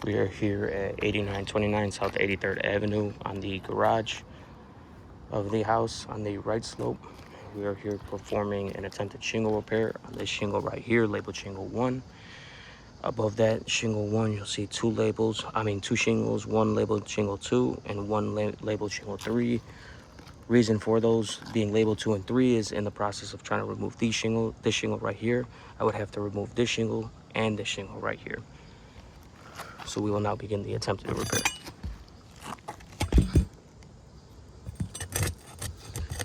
We are here at 8929 South 83rd Avenue on the garage of the house on the right slope. We are here performing an attempted shingle repair on this shingle right here, labeled shingle 1. Above that shingle 1, you'll see two shingles, one labeled shingle 2 and one labeled shingle 3. Reason for those being labeled 2 and 3 is in the process of trying to remove this shingle right here. I would have to remove this shingle and this shingle right here. So we will now begin the attempted repair.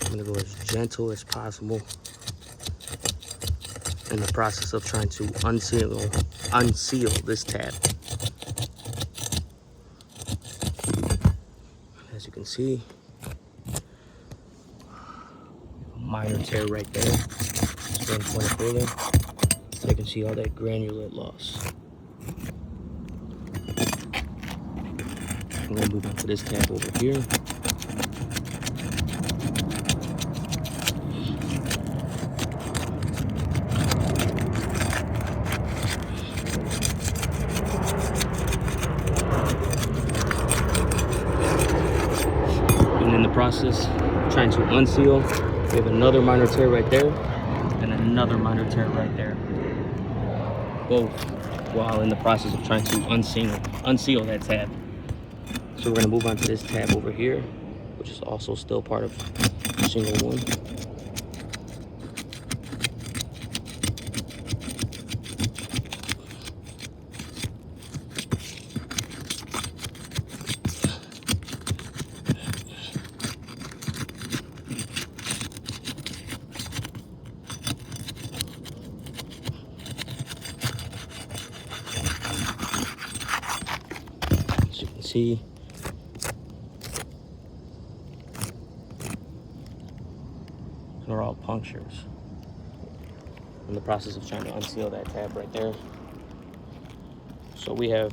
I'm gonna go as gentle as possible in the process of trying to unseal this tab. As you can see, a minor tear right there. Just going to point it further, so you can see all that granulate loss. I'm gonna move on to this tab over here. And in the process, trying to unseal, we have another minor tear right there and another minor tear right there. Both while in the process of trying to unseal that tab. So we're gonna move on to this tab over here, which is also still part of shingle 1. As you can see, they're all punctures. In the process of trying to unseal that tab right there. So we have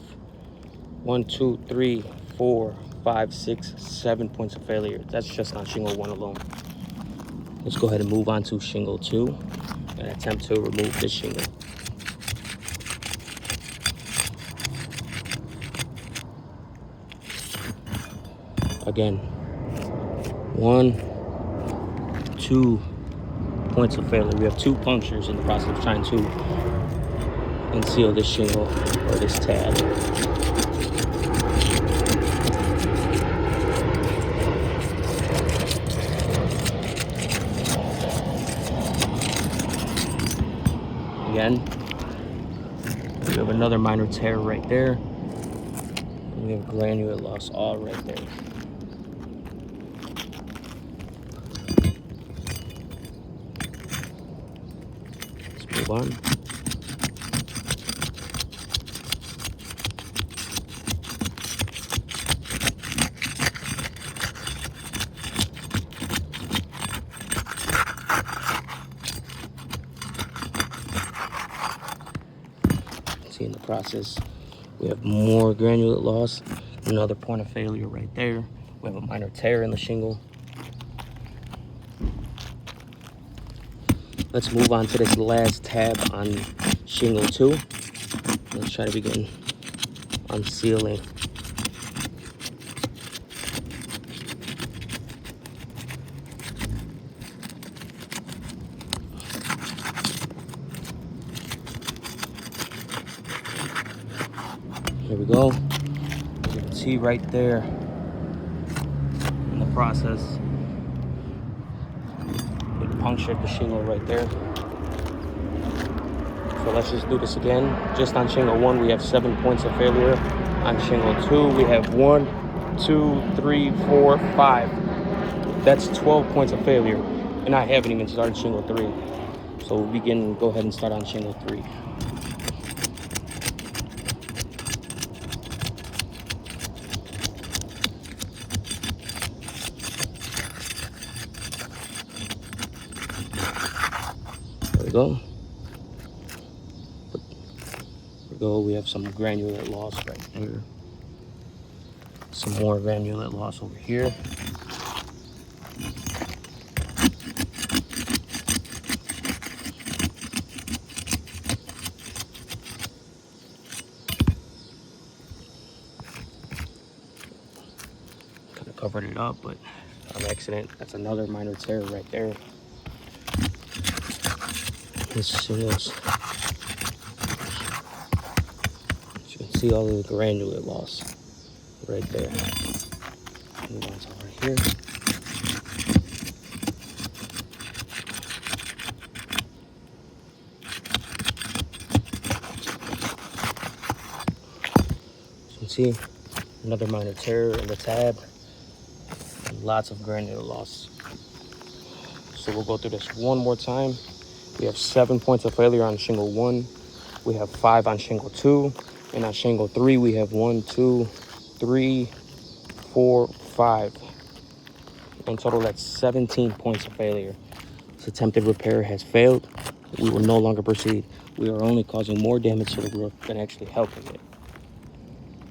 1, 2, 3, 4, 5, 6, 7 points of failure. That's just on shingle 1 alone. Let's go ahead and move on to shingle 2 and attempt to remove this shingle. Again, 1, 2 points of failure. We have 2 punctures in the process of trying to unseal this shingle or this tab. Again, we have another minor tear right there. And we have granulate loss all right there. Let's move on. See, in the process, we have more granulate loss, another point of failure right there. We have a minor tear in the shingle. Let's move on to this last tab on shingle 2. Let's try to begin unsealing. Here we go. As you can see right there in the process, it punctured the shingle right there. So let's just do this again. Just on shingle 1, we have 7 points of failure. On shingle 2, we have 1, 2, 3, 4, 5. That's 12 points of failure. And I haven't even started shingle 3. So we can go ahead and start on shingle 3. There we go. We have some granulate loss right there. Some more granulate loss over here. covered it up, but on accident. That's another minor tear right there. This shingles. You can see all of the granulate loss right there. Move on to right here. You can see another minor tear in the tab. And lots of granulate loss. So we'll go through this one more time. We have 7 points of failure on shingle 1. We have 5 on shingle 2. And on shingle 3, we have 1, 2, 3, 4, 5. In total, that's 17 points of failure. This attempted repair has failed. We will no longer proceed. We are only causing more damage to the roof than actually helping it.